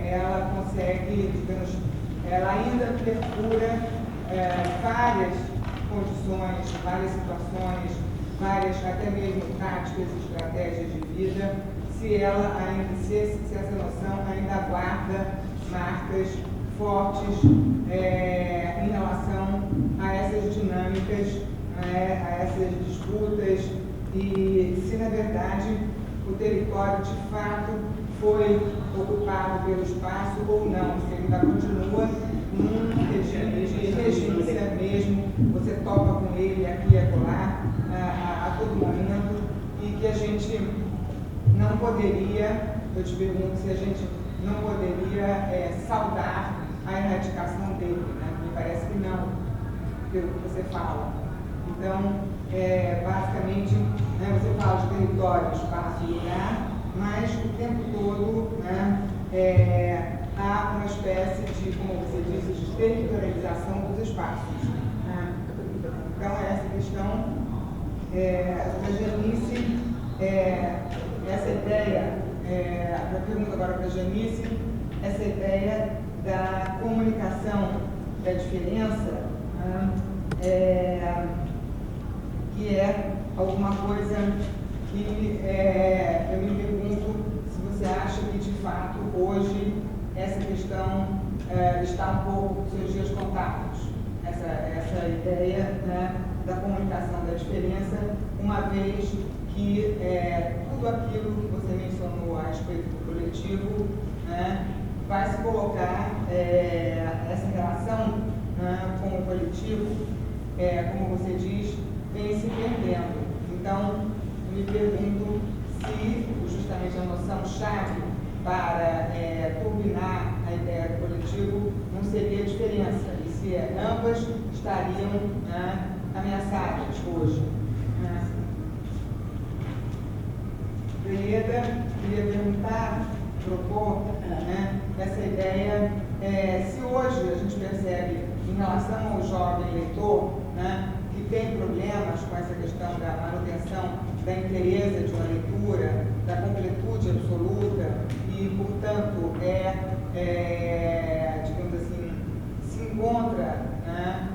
ela consegue, digamos, ela ainda perfura várias condições, várias situações, várias até mesmo táticas e estratégias de vida, se essa noção ainda guarda marcas fortes em relação a essas dinâmicas, a essas disputas, e se na verdade o território de fato foi ocupado pelo espaço ou não, se ele ainda continua num regime de regência mesmo, você topa com ele aqui e acolá, a todo momento, e que a gente não poderia, eu te pergunto se a gente não poderia saudar a erradicação dele, né? Me parece que não, pelo que você fala. Então, basicamente, você fala de território, espaço e lugar, mas o tempo todo, há uma espécie de, como você disse, de territorialização dos espaços. Então, essa questão da Janice, essa ideia, eu pergunto agora para a Janice, essa ideia da comunicação da diferença, que é alguma coisa que eu me pergunto se você acha que de fato hoje essa questão está um pouco com seus dias contados, essa ideia, né, da comunicação da diferença, uma vez que tudo aquilo que você mencionou a respeito do coletivo, né, vai se colocar essa relação, né, com o coletivo, como você diz, vem se perdendo. Então, eu me pergunto se justamente a noção-chave para turbinar a ideia do coletivo não seria a diferença, e se ambas estariam, né, ameaçadas hoje. Queria perguntar, propor, né, essa ideia, se hoje a gente percebe, em relação ao jovem leitor, né, que tem problemas com essa questão da manutenção da inteireza de uma leitura, da completude absoluta, e, portanto, digamos assim, se encontra, né,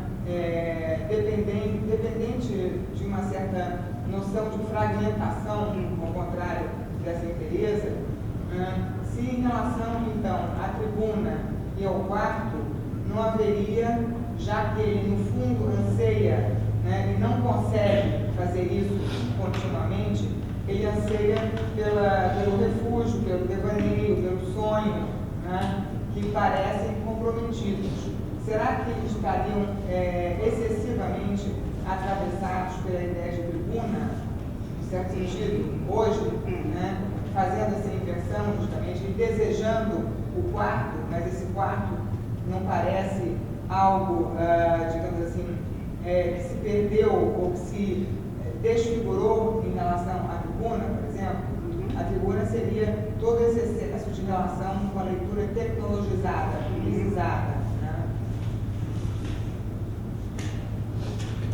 dependente de uma certa noção de fragmentação, ao contrário dessa inteireza, se em relação, então, à tribuna e ao quarto, não haveria, já que ele, no fundo, anseia, né, e não consegue fazer isso continuamente, ele anseia pelo refúgio, pelo devaneio, pelo sonho, né, que parecem comprometidos. Será que eles estariam excessivamente atravessados pela ideia de tribuna, em certo sentido, hoje, né, fazendo essa inversão justamente e desejando o quarto, mas esse quarto não parece algo, digamos assim, que se perdeu ou que se desfigurou em relação à tribuna, por exemplo? A tribuna seria todo esse excesso de relação com a leitura tecnologizada, publicizada.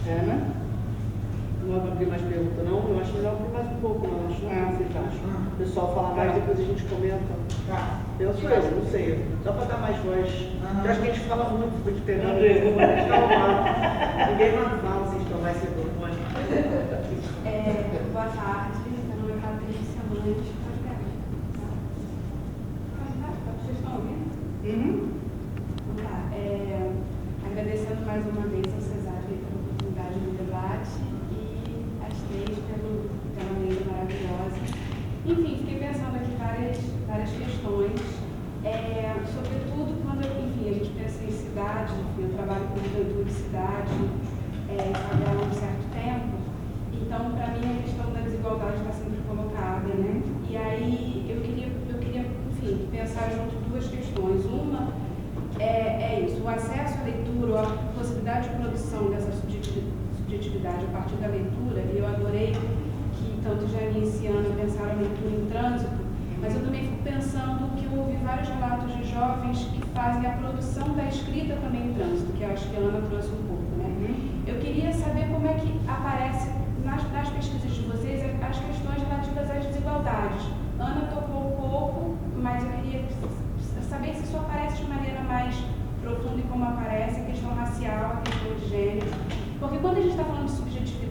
Ana? Não vai abrir mais pergunta, não? Eu acho melhor abrir mais um pouco, não acho? Vocês acham? O pessoal fala mais, depois a gente comenta. Eu não sei. Só para dar mais voz. Eu acho que a gente fala muito, fica te pegando, a gente calma. Ninguém mais fala, vocês estão mais cedo. Boa tarde, meu nome é Patrícia Mantes. Vocês estão ouvindo? Agradecendo mais uma vez ao Cesário pela oportunidade do debate e às três pela mesa maravilhosa. Enfim, fiquei pensando aqui várias questões, sobretudo quando, enfim, a gente pensa em cidade, eu trabalho com juventude de cidade, há um certo tempo, então, para mim, a questão da desigualdade está sempre colocada, né? E aí, eu queria, enfim, pensar junto duas questões. Uma é isso, o acesso à leitura, a possibilidade de produção dessa subjetividade a partir da leitura, e eu adorei que tanto Janice e Ana pensaram a leitura em trânsito, mas eu também fico pensando que eu ouvi vários relatos de jovens que fazem a produção da escrita também em trânsito, que eu acho que a Ana trouxe um pouco, né? Eu queria saber como é que aparece nas pesquisas de vocês as questões relativas às desigualdades. Ana tocou um pouco, mas eu queria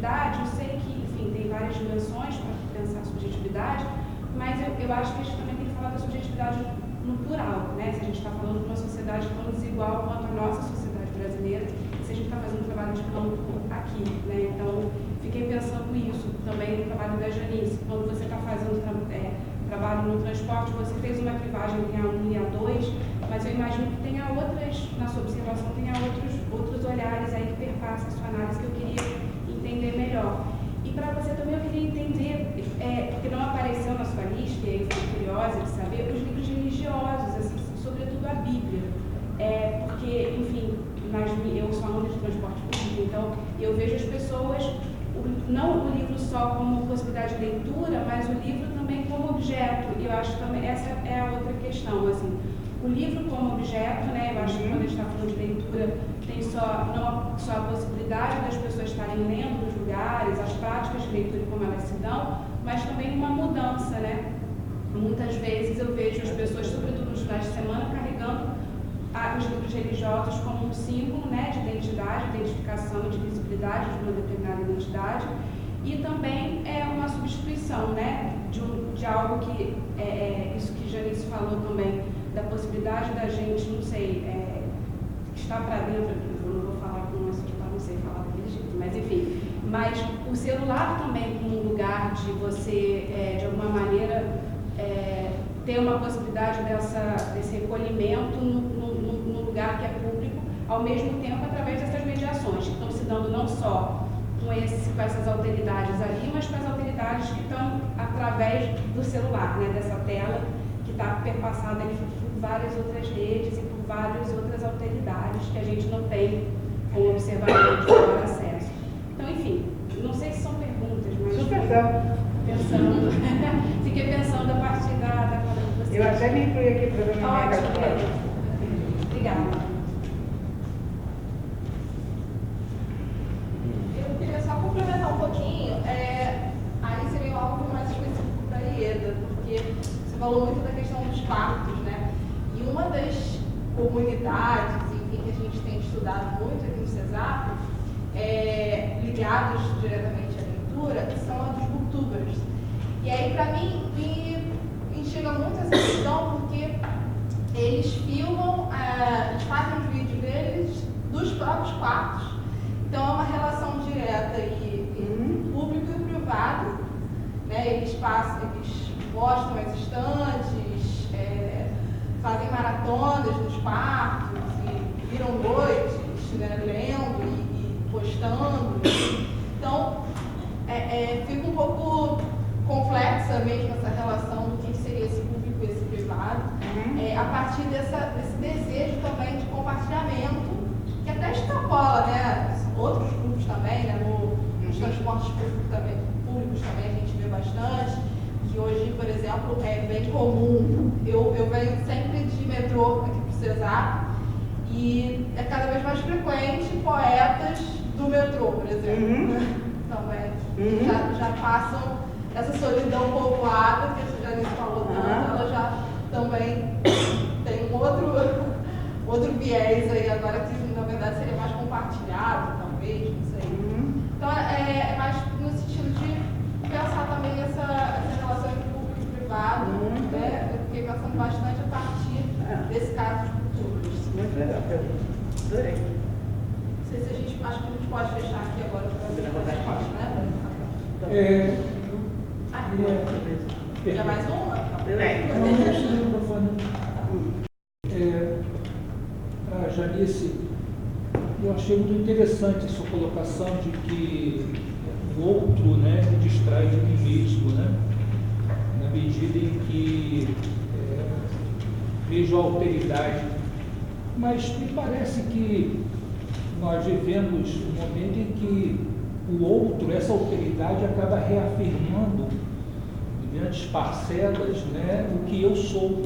subjetividade, eu sei que, enfim, tem várias dimensões para pensar a subjetividade, mas eu acho que a gente também tem que falar da subjetividade no plural, né? Se a gente está falando de uma sociedade tão desigual quanto a nossa sociedade brasileira, se a gente está fazendo um trabalho de campo aqui, né? Então, fiquei pensando nisso também no trabalho da Janice. Quando você está fazendo trabalho no transporte, você fez uma crivagem em A1 e A2, mas eu imagino que tenha outras, na sua observação, tenha outros olhares aí que perpassam a sua análise que eu queria entender melhor. E para você também eu queria entender, porque não apareceu na sua lista, e eu fiquei curiosa de saber, os livros religiosos, assim, sobretudo a Bíblia. Porque, enfim, eu sou aluna de transporte público, então eu vejo as pessoas, não o livro só como possibilidade de leitura, mas o livro também como objeto. E eu acho que também essa é a outra questão, assim. O livro como objeto, né, eu acho que quando a gente está falando de leitura, tem não só a possibilidade das pessoas estarem lendo nos lugares, as práticas de leitura e como elas se dão, mas também uma mudança, né? Muitas vezes eu vejo as pessoas, sobretudo nos finais de semana, carregando os livros religiosos como um símbolo, né, de identidade, de identificação, de visibilidade de uma determinada identidade, e também é uma substituição, né, de algo que, isso que Janice falou também, da possibilidade da gente, não sei, estar para dentro, eu não vou falar com nossa, não sei falar daquele jeito, mas enfim, mas o celular também como um lugar de você, de alguma maneira, ter uma possibilidade desse recolhimento no lugar que é público, ao mesmo tempo através dessas mediações que estão se dando não só com essas alteridades ali, mas com as alteridades que estão através do celular, né, dessa tela que está perpassada ali por várias outras redes e por várias outras alteridades que a gente não tem como observador de maior acesso. Então, enfim, não sei se são perguntas, mas fiquei pensando a partir da fala de vocês. Eu até me incluí aqui para ver uma Ótimo. Obrigada. Eu queria só complementar um pouquinho, aí seria algo mais específico para a Ieda, porque você falou muito da questão dos partos, né? E uma das comunidades, enfim, que a gente tem estudado muito aqui no CESAP, ligados diretamente à leitura, são a dos booktubers. E aí, para mim, me chega muito essa questão, porque eles filmam, eles fazem os vídeos deles dos próprios quartos. Então, é uma relação direta e público e privado. Né? Eles mostram as estantes, fazem maratonas nos quartos, e viram noites, né, lendo e postando. Então, fica um pouco complexa mesmo essa relação do que seria esse público e esse privado, a partir desse desejo também de compartilhamento, que até extrapola, né, outros grupos também, né, nos transportes públicos também a gente vê bastante, que hoje, por exemplo, é bem comum, eu venho sempre de metrô aqui para o CESAP, e é cada vez mais frequente poetas do metrô, por exemplo, também já passam essa solidão povoada, que a Janice falou tanto, ela já também tem um outro viés aí agora, que na verdade seria mais compartilhado, talvez, não sei. Então é mais no sentido de pensar também essa relação entre público e privado, né? Eu fiquei pensando bastante a partir desse caso de culturas. Muito legal, adorei. Não sei se acho que a gente pode fechar aqui agora para fazer a resposta, né? Já mais uma? Janice, eu achei muito interessante a sua colocação de que o outro, né, me distrai de mim mesmo, né, na medida em que vejo a alteridade. Mas me parece que nós vivemos um momento em que o outro, essa alteridade, acaba reafirmando, mediante parcelas, né, o que eu sou.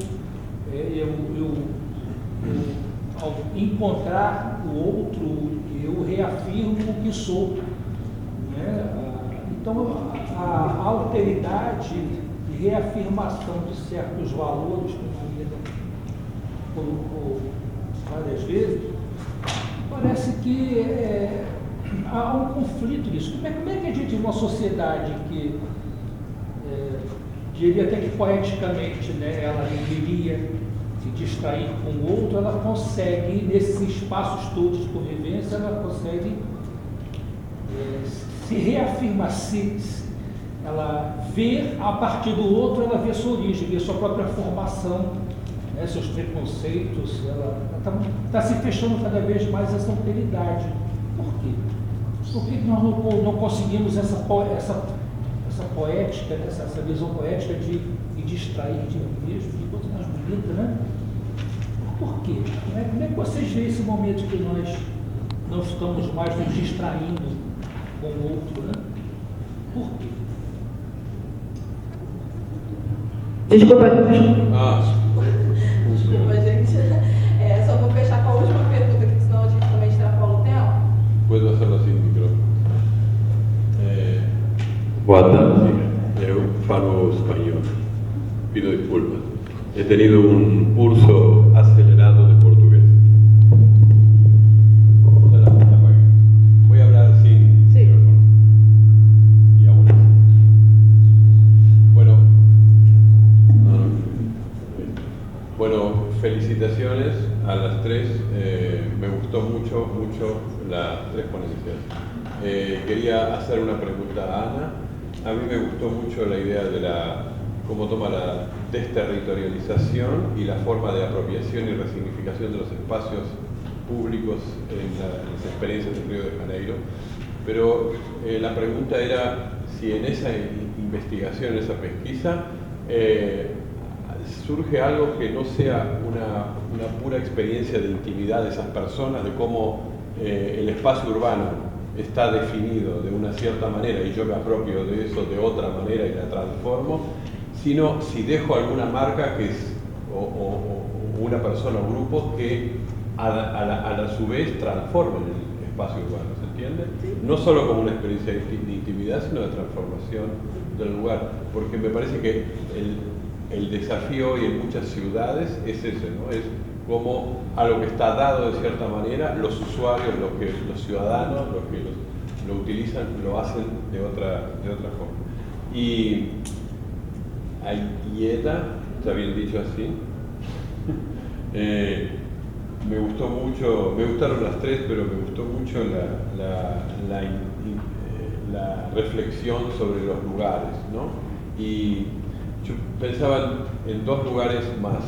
Ao encontrar o outro, eu reafirmo o que sou. Né? Então, a alteridade e reafirmação de certos valores, como a Ieda colocou várias vezes, parece que há um conflito nisso. Como é que a gente, uma sociedade que, diria até que poeticamente, né, ela deveria se distrair com o outro, ela consegue, nesses espaços todos de convivência, ela consegue se reafirmar, ela vê a partir do outro, ela vê a sua origem, vê a sua própria formação, né, seus preconceitos, ela está se fechando cada vez mais essa alteridade. Por quê? Por que nós não conseguimos essa poética, essa visão poética de distrair de mim mesmo, de coisa mais bonita, né? Por quê? Como é que vocês veem esse momento que nós não estamos mais nos distraindo com o outro, né? Por quê? Desculpa, gente. Só vou fechar com a última pergunta, que senão a gente também extrapola o tempo. Puedo hacerlo sin micrófono. Boa tarde, eu falo espanhol, pido disculpas. He tenido un curso acelerado de portugués. Voy a hablar sin micrófono. Y aún así. Bueno, felicitaciones a las tres. Me gustó mucho las tres ponencias. Quería hacer una pregunta a Ana. A mí me gustó mucho la idea de cómo toma la desterritorialización y la forma de apropiación y resignificación de los espacios públicos en las experiencias del Río de Janeiro. Pero la pregunta era si en esa investigación, en esa pesquisa, surge algo que no sea una pura experiencia de intimidad de esas personas, de cómo el espacio urbano está definido de una cierta manera y yo me apropio de eso de otra manera y la transformo, sino si dejo alguna marca que es, o una persona o grupo que a su vez transformen el espacio urbano, ¿se entiende? No solo como una experiencia de intimidad, sino de transformación del lugar, porque me parece que el desafío hoy en muchas ciudades es ese, ¿no? Es como algo que está dado de cierta manera, los usuarios, los ciudadanos, los que lo utilizan, lo hacen de otra forma. Y Ayeda, está bien dicho así, me gustó mucho, me gustaron las tres, pero me gustó mucho la reflexión sobre los lugares, ¿no? Y yo pensaba en dos lugares más.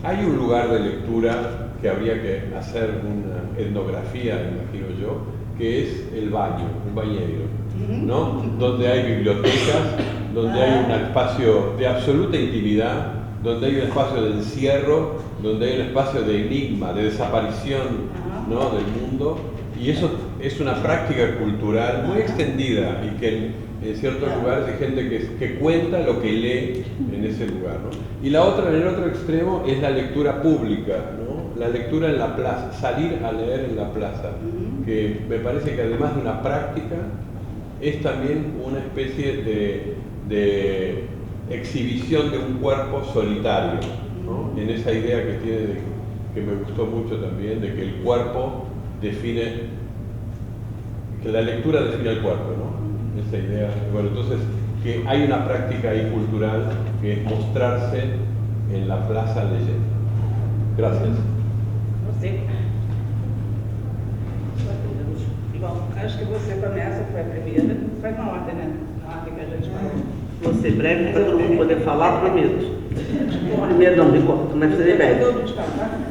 Hay un lugar de lectura que habría que hacer una etnografía, imagino yo, que es el baño, un bañero, ¿no? Donde hay bibliotecas, donde hay un espacio de absoluta intimidad, donde hay un espacio de encierro, donde hay un espacio de enigma, de desaparición, ¿no? Del mundo. Y eso es una práctica cultural muy extendida y que en ciertos lugares hay gente que cuenta lo que lee en ese lugar, ¿no? Y la otra, en el otro extremo, es la lectura pública, ¿no? La lectura en la plaza, salir a leer en la plaza, que me parece que además de una práctica, es también una especie de exhibición de un cuerpo solitario, ¿no? En esa idea que tiene, que me gustó mucho también, de que el cuerpo define, que la lectura define el cuerpo, ¿no? Esa idea. Bueno, entonces, que hay una práctica ahí cultural que es mostrarse en la plaza leyendo. Gracias. Você? Bom, acho que você começa, foi a primeira. Foi na ordem, né? Na ordem que a gente falou. Você breve para todo mundo poder falar, prometo. Primeiro não, me corto, mas você breve.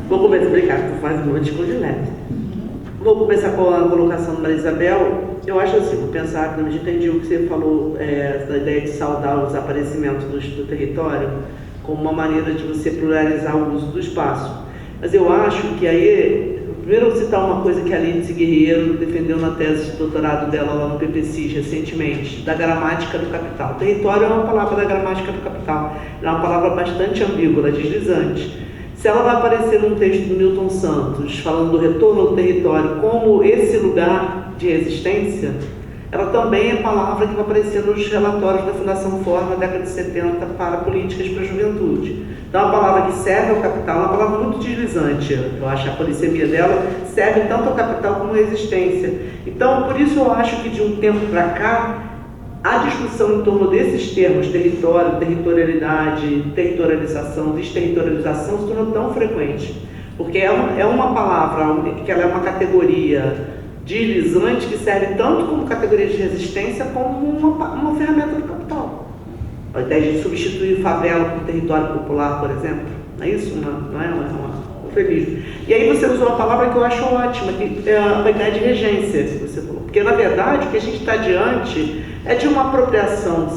Vou começar a brincar, tu faz noite com Gilete. Vou começar com a colocação da Maria Isabel. Eu acho assim, vou pensar, eu entendi o que você falou, da ideia de saudar o desaparecimento do território como uma maneira de você pluralizar o uso do espaço. Mas eu acho que aí, primeiro eu vou citar uma coisa que a Alice Guerreiro defendeu na tese de doutorado dela lá no PPCIS recentemente, da gramática do capital. Território é uma palavra da gramática do capital, é uma palavra bastante ambígua, deslizante. Se ela vai aparecer num texto do Milton Santos, falando do retorno ao território como esse lugar de resistência, ela também é palavra que vai aparecer nos relatórios da Fundação Ford na década de 70 para políticas para a juventude. Então, é uma palavra que serve ao capital, é uma palavra muito deslizante. Eu acho que a polissemia dela serve tanto ao capital como à existência. Então, por isso eu acho que de um tempo para cá, a discussão em torno desses termos, território, territorialidade, territorialização, desterritorialização, se tornou tão frequente. Porque é uma palavra, que ela é uma categoria deslizante que serve tanto como categoria de resistência como uma ferramenta do capital. Ao invés de substituir favela por território popular, por exemplo. Não é isso? Não é um eufemismo. E aí você usou uma palavra que eu acho ótima, que é a ideia de regência, que você falou. Porque, na verdade, o que a gente está diante é de uma apropriação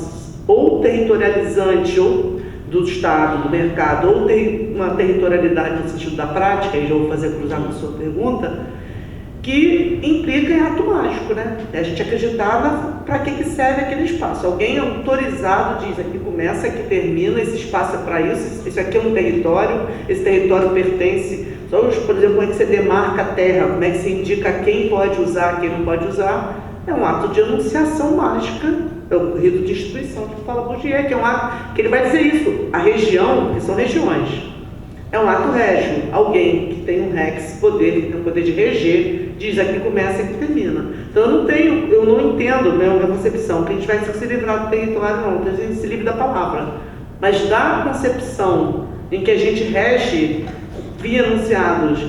ou territorializante, ou do Estado, do mercado, ou uma territorialidade no sentido da prática, e já vou fazer cruzar na sua pergunta, que implica em ato mágico, né? É a gente acreditar para que serve aquele espaço. Alguém autorizado diz, aqui começa, aqui termina, esse espaço é para isso aqui é um território, esse território pertence, só, por exemplo, como é que você demarca a terra, como é que você indica quem pode usar, quem não pode usar, é um ato de enunciação mágica, é o rito de instituição que fala Bourdieu, que é um ato, que ele vai dizer isso, a região, que são regiões, é um ato régio, alguém que tem um rex, poder, que tem o poder de reger, diz aqui começa e aqui termina. Então eu não entendo, né, a minha concepção, que a gente vai se livrar do território, não, que a gente se livre da palavra. Mas da concepção em que a gente rege via enunciados,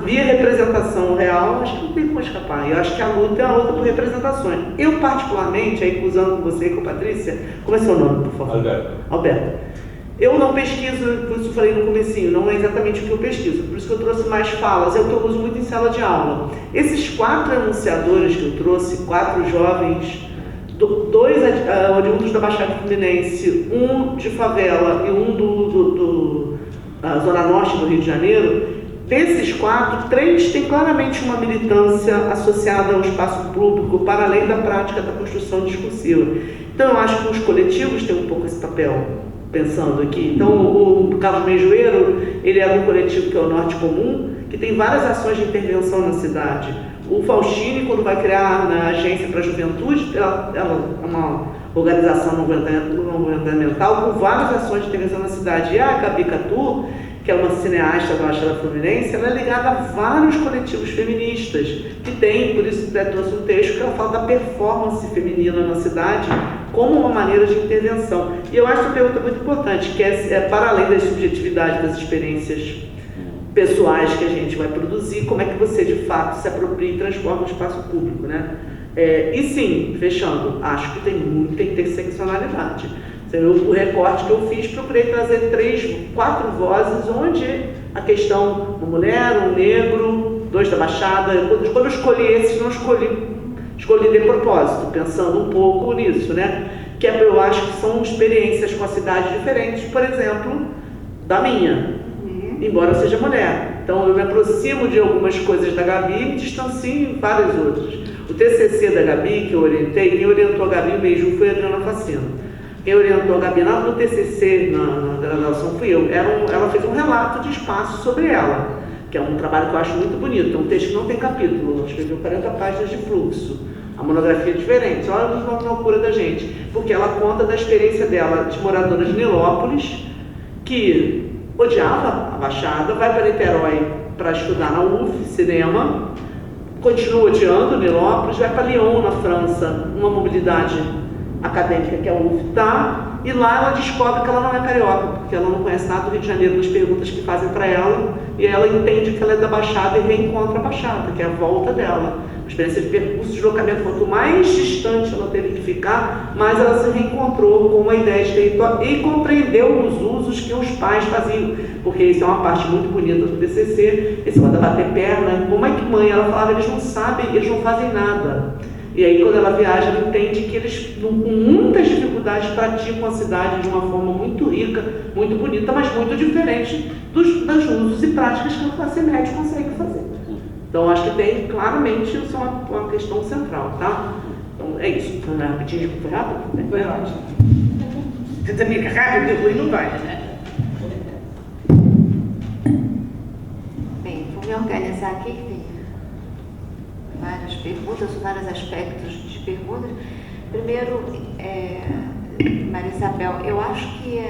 via representação real, acho que não tem como escapar. Eu acho que a luta é uma luta por representações. Eu, particularmente, aí cruzando com você e com a Patrícia, como é seu nome, por favor? Alberto. Eu não pesquiso, por isso eu falei no comecinho, não é exatamente o que eu pesquiso, por isso que eu trouxe mais falas, é o que eu uso muito em sala de aula. Esses 4 enunciadores que eu trouxe, 4 jovens, 2 oriundos da Baixada Fluminense, um de favela e um da Zona Norte do Rio de Janeiro, desses 4, 3 têm claramente uma militância associada ao espaço público, para além da prática da construção discursiva. Então eu acho que os coletivos têm um pouco esse papel. Pensando aqui, então o Carlos Menjoeiro, ele é um coletivo que é o Norte Comum, que tem várias ações de intervenção na cidade. O Faustini, quando vai criar na Agência para a Juventude, ela é uma organização não governamental com várias ações de intervenção na cidade. E a Gabi Catu, que é uma cineasta da Baixada Fluminense, ela é ligada a vários coletivos feministas, que tem, por isso até trouxe um texto que ela fala da performance feminina na cidade, como uma maneira de intervenção. E eu acho uma pergunta muito importante, que é para além da subjetividade das experiências pessoais que a gente vai produzir, como é que você, de fato, se apropria e transforma o espaço público, né? E sim, fechando, acho que tem muita interseccionalidade. O recorte que eu fiz, procurei trazer 3, 4 vozes, onde a questão uma mulher, um negro, 2 da Baixada, quando eu escolhi esses, não escolhi de propósito, pensando um pouco nisso, né? Que eu acho que são experiências com a cidade diferentes, por exemplo, da minha, embora eu seja mulher. Então eu me aproximo de algumas coisas da Gabi e me distancio em várias outras. O TCC da Gabi, que eu orientei, quem orientou a Gabi mesmo foi a Adriana Facino. Quem orientou a Gabi no TCC, na graduação, fui eu. Ela fez um relato de espaço sobre ela, que é um trabalho que eu acho muito bonito. É um texto que não tem capítulo, ela escreveu 40 páginas de fluxo. A monografia é diferente, olha a loucura da gente, porque ela conta da experiência dela de moradora de Nilópolis, que odiava a Baixada, vai para Niterói para estudar na UF, cinema, continua odiando Nilópolis, vai para Lyon, na França, uma mobilidade acadêmica que é a UF tá, e lá ela descobre que ela não é carioca, porque ela não conhece nada do Rio de Janeiro, nas perguntas que fazem para ela, e ela entende que ela é da Baixada e reencontra a Baixada, que é a volta dela. A experiência de percurso de deslocamento, quanto mais distante ela teve que ficar, mais ela se reencontrou com uma ideia de território e compreendeu os usos que os pais faziam, porque isso é uma parte muito bonita do TCC, esse pode bater perna, como é que mãe, ela falava, eles não sabem, eles não fazem nada. E aí, quando ela viaja, ela entende que eles, com muitas dificuldades, praticam a cidade de uma forma muito rica, muito bonita, mas muito diferente dos usos e práticas que a classe média consegue fazer. Então, acho que tem, claramente, isso é uma questão central, tá? Então, é isso. Foi rapidinho, foi rápido? Foi ótimo. Você também que rápido e ruim não vai, né? Bem, vou me organizar aqui, que tem vários perguntas, vários aspectos de perguntas. Primeiro, Maria Isabel, eu acho que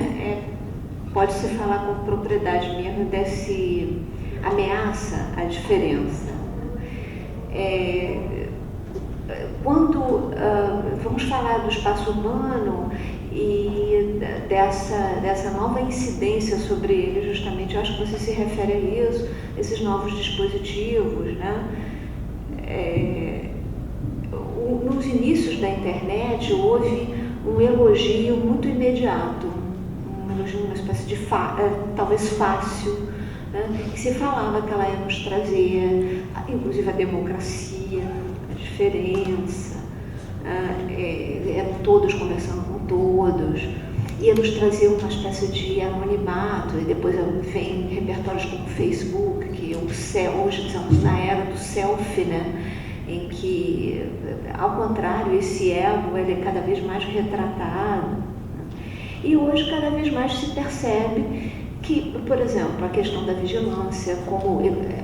pode-se falar com propriedade mesmo desse ameaça à diferença. Quando vamos falar do espaço urbano e dessa nova incidência sobre ele, justamente, eu acho que você se refere a isso, esses novos dispositivos, né? Nos inícios da internet houve um elogio muito imediato, um elogio, uma espécie de talvez fácil, né? Que se falava que ela ia nos trazer, inclusive a democracia, a diferença, eram todos conversando com todos, ia nos trazer uma espécie de anonimato, e depois vem repertórios como o Facebook, que hoje estamos na era do selfie, né? Em que, ao contrário, esse ego ele é cada vez mais retratado. E hoje cada vez mais se percebe que, por exemplo, a questão da vigilância, como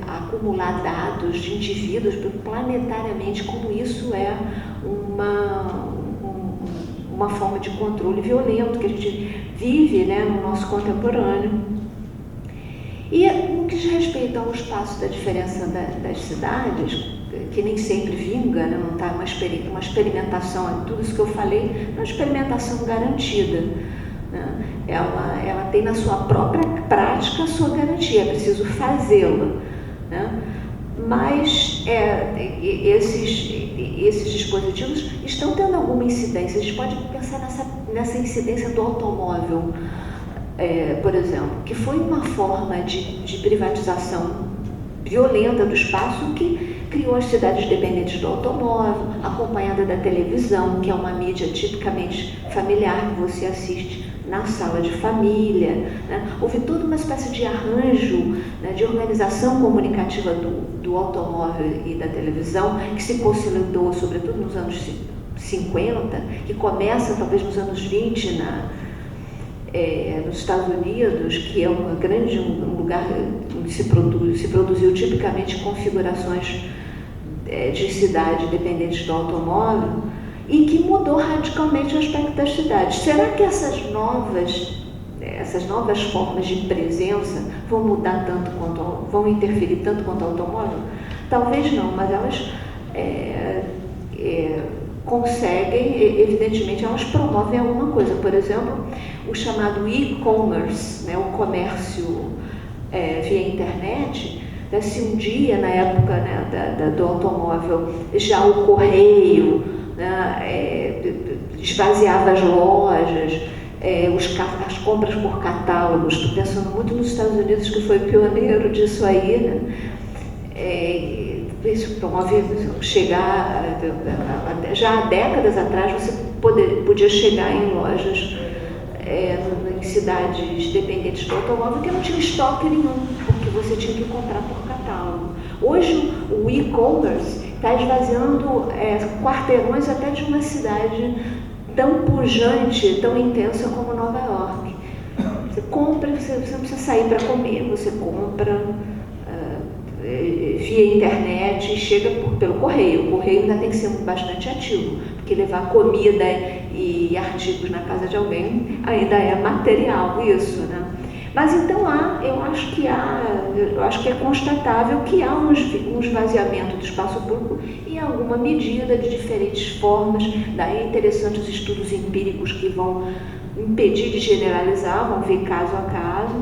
acumular dados de indivíduos planetariamente, como isso é uma forma de controle violento que a gente vive, né, no nosso contemporâneo. E no que diz respeito ao espaço da diferença das cidades, que nem sempre vinga, né, não está uma experimentação, tudo isso que eu falei, uma experimentação garantida. Né? Ela tem na sua própria prática a sua garantia, é preciso fazê-la. Né? Mas esses dispositivos estão tendo alguma incidência. A gente pode pensar nessa incidência do automóvel, por exemplo, que foi uma forma de privatização violenta do espaço que criou as cidades dependentes do automóvel, acompanhada da televisão, que é uma mídia tipicamente familiar que você assiste na sala de família. Né? Houve toda uma espécie de arranjo, né, de organização comunicativa do automóvel e da televisão, que se consolidou sobretudo nos anos 50, que começa talvez nos anos 20 nos Estados Unidos, que é um lugar onde se produziu tipicamente configurações de cidade dependentes do automóvel, e que mudou radicalmente o aspecto das cidades. Será que essas novas formas de presença vão mudar tanto vão interferir tanto quanto o automóvel? Talvez não, mas elas conseguem, evidentemente, elas promovem alguma coisa. Por exemplo, o chamado e-commerce, né, o comércio via internet. Se um dia, na época, né, do automóvel, já o correio, né, esvaziava as lojas, as compras por catálogos, estou pensando muito nos Estados Unidos, que foi pioneiro disso aí, né? Isso promove chegar, já há décadas atrás, você podia chegar em lojas, em cidades dependentes do automóvel, que não tinha estoque nenhum, porque você tinha que comprar por catálogo. Hoje, o e-commerce está esvaziando quarteirões até de uma cidade tão pujante, tão intensa como Nova York. Você compra, você não precisa sair para comer, você compra via internet e chega pelo correio. O correio ainda tem que ser bastante ativo, porque levar comida e artigos na casa de alguém ainda é material isso, né? Mas então eu acho que é constatável que há um esvaziamento do espaço público em alguma medida, de diferentes formas. Daí é interessante os estudos empíricos que vão impedir de generalizar, vão ver caso a caso.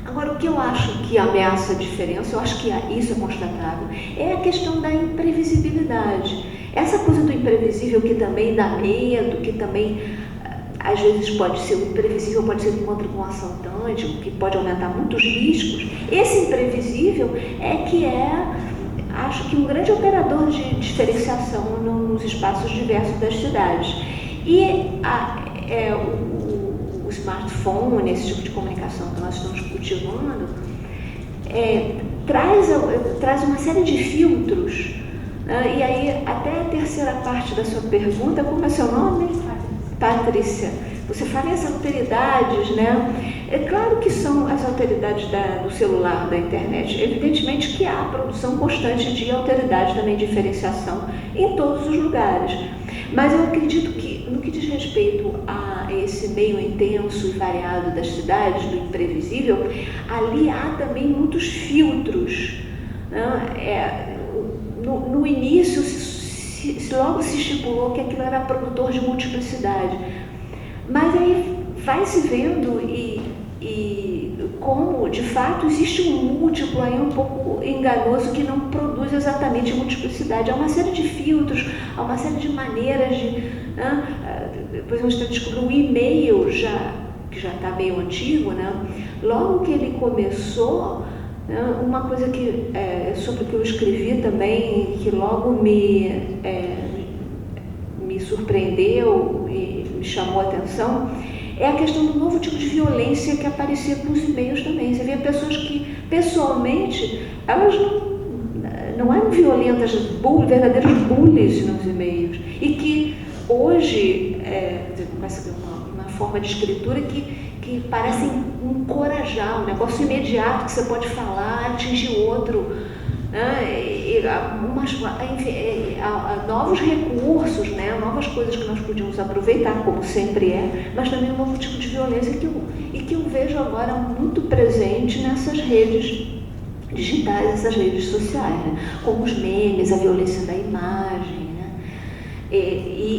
Agora, o que eu acho que ameaça a diferença, eu acho que isso é constatável, é a questão da imprevisibilidade. Essa coisa do imprevisível que também dá medo, que também às vezes pode ser imprevisível, pode ser um encontro com um assaltante, o que pode aumentar muitos riscos. Esse imprevisível acho que um grande operador de diferenciação nos espaços diversos das cidades. E o smartphone, esse tipo de comunicação que nós estamos cultivando, traz uma série de filtros. Né? E aí, até a terceira parte da sua pergunta, como é seu nome? Patrícia. você fala essas alteridades, né? É claro que são as alteridades do celular, da internet. Evidentemente que há produção constante de alteridade, também diferenciação em todos os lugares. Mas eu acredito que, no que diz respeito a esse meio intenso e variado das cidades, do imprevisível, ali há também muitos filtros, né? No início, logo se estipulou que aquilo era produtor de multiplicidade. Mas aí vai se vendo e como, de fato, existe um múltiplo aí um pouco enganoso que não produz exatamente multiplicidade. Há uma série de filtros, há uma série de maneiras de... Por exemplo, você descobriu o e-mail, que já está meio antigo, né? Logo que ele começou, uma coisa sobre o que eu escrevi também, que logo me surpreendeu e me chamou a atenção, é a questão do novo tipo de violência que aparecia com os e-mails também. Você via pessoas que, pessoalmente, elas não eram violentas, verdadeiros bullies nos e-mails. E que hoje, começa a ter uma forma de escritura que parece encorajar, um negócio imediato que você pode falar, atingir outro. Novos recursos, né? Novas coisas que nós podíamos aproveitar, como sempre mas também um novo tipo de violência que eu vejo agora muito presente nessas redes digitais, essas redes sociais, né? Como os memes, a violência da imagem, né?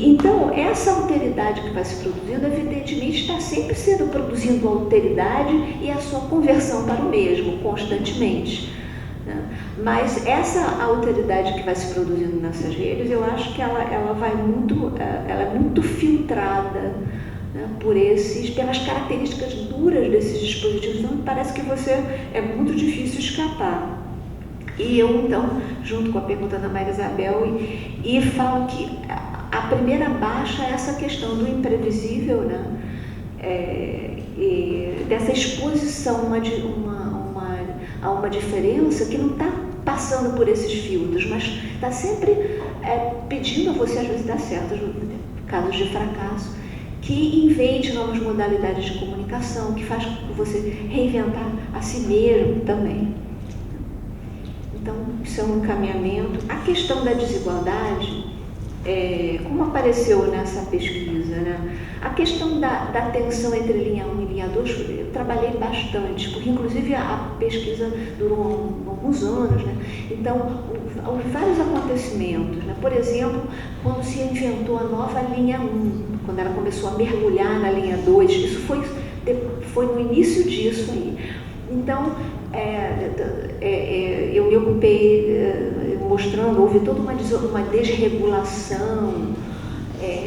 Então, essa alteridade que vai se produzindo, evidentemente, está sempre produzindo alteridade e a sua conversão para o mesmo, constantemente. Mas essa alteridade que vai se produzindo nessas redes, eu acho que ela é muito filtrada, né, pelas características duras desses dispositivos. Então, parece que é muito difícil escapar. E eu, então, junto com a pergunta da Maria Isabel, e falo que a primeira baixa é essa questão do imprevisível, né? E dessa exposição a uma diferença que não está passando por esses filtros, mas está sempre pedindo a você, às vezes dá certo, casos de fracasso, que invente novas modalidades de comunicação, que faz com que você reinventar a si mesmo também. Então, isso é um encaminhamento. A questão da desigualdade, como apareceu nessa pesquisa, né? A questão da tensão entre linha 1 e linha 2, eu trabalhei bastante, porque inclusive a pesquisa durou alguns anos, né? Então, vários acontecimentos, né? Por exemplo, quando se inventou a nova linha 1, quando ela começou a mergulhar na linha 2, isso foi no início disso aí. Então, eu me ocupei mostrando, houve toda uma desregulação,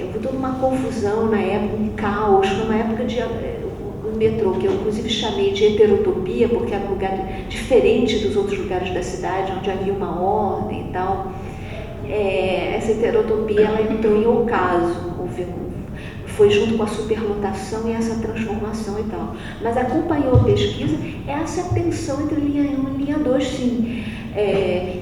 houve toda uma confusão na época, um caos, foi uma época de o metrô, que eu inclusive chamei de heterotopia, porque era um lugar diferente dos outros lugares da cidade, onde havia uma ordem e tal. Essa heterotopia, ela entrou em ocaso, foi junto com a superlotação e essa transformação e tal. Mas acompanhou a pesquisa essa tensão entre linha 1 e linha 2, sim,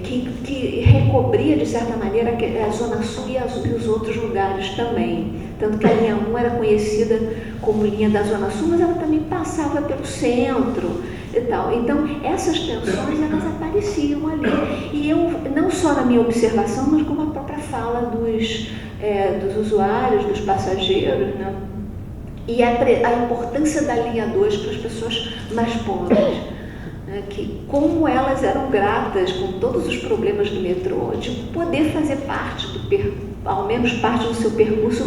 que recobria, de certa maneira, a Zona Sul e os outros lugares também. Tanto que a linha 1 era conhecida como linha da Zona Sul, mas ela também passava pelo centro e tal. Então, essas tensões, elas apareciam ali. E eu, não só na minha observação, mas como a própria fala dos usuários, dos passageiros, né? E a importância da linha 2 para as pessoas mais pobres, né? Que como elas eram gratas com todos os problemas do metrô, de poder fazer parte ao menos parte do seu percurso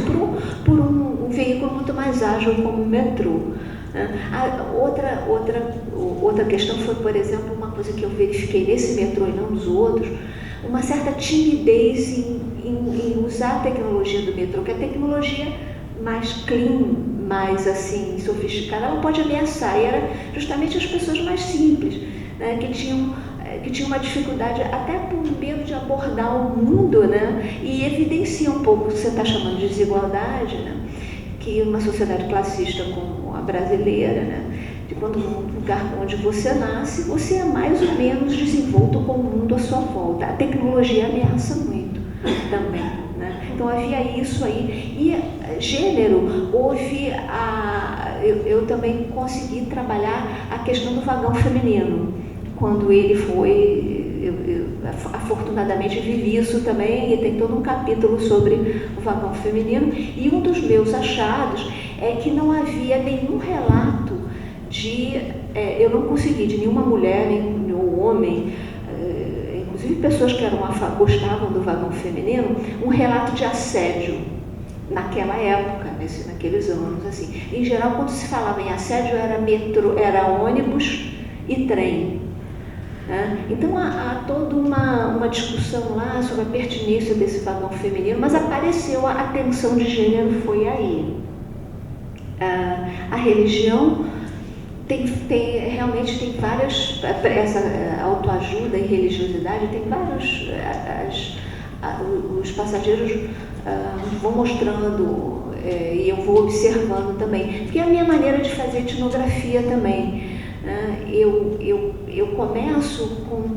por um veículo muito mais ágil como o metrô. Outra questão foi, por exemplo, uma coisa que eu verifiquei nesse metrô e não nos outros, uma certa timidez em usar a tecnologia do metrô, que a tecnologia mais clean, mais assim, sofisticada, ela pode ameaçar, e era justamente as pessoas mais simples, né, que tinham uma dificuldade, até por medo de abordar o mundo, né, e evidencia um pouco o que você está chamando de desigualdade, né, que uma sociedade classista como a brasileira, né, de quando no lugar onde você nasce, você é mais ou menos desenvolto com o mundo à sua volta. A tecnologia ameaça muito também, né? Então havia isso aí. E gênero, houve eu também consegui trabalhar a questão do vagão feminino. Quando ele foi, eu afortunadamente vivi isso também, e tem todo um capítulo sobre o vagão feminino. E um dos meus achados é que não havia nenhum relato eu não consegui de nenhuma mulher, nem nenhum homem, inclusive pessoas que gostavam do vagão feminino, um relato de assédio naquela época, naqueles anos. Assim. Em geral, quando se falava em assédio, era ônibus e trem. Né? Então há toda uma discussão lá sobre a pertinência desse vagão feminino, mas apareceu a tensão de gênero, foi aí. A religião realmente tem várias, essa autoajuda e religiosidade tem vários, os passageiros vão mostrando e eu vou observando também, porque é a minha maneira de fazer etnografia também. Eu começo com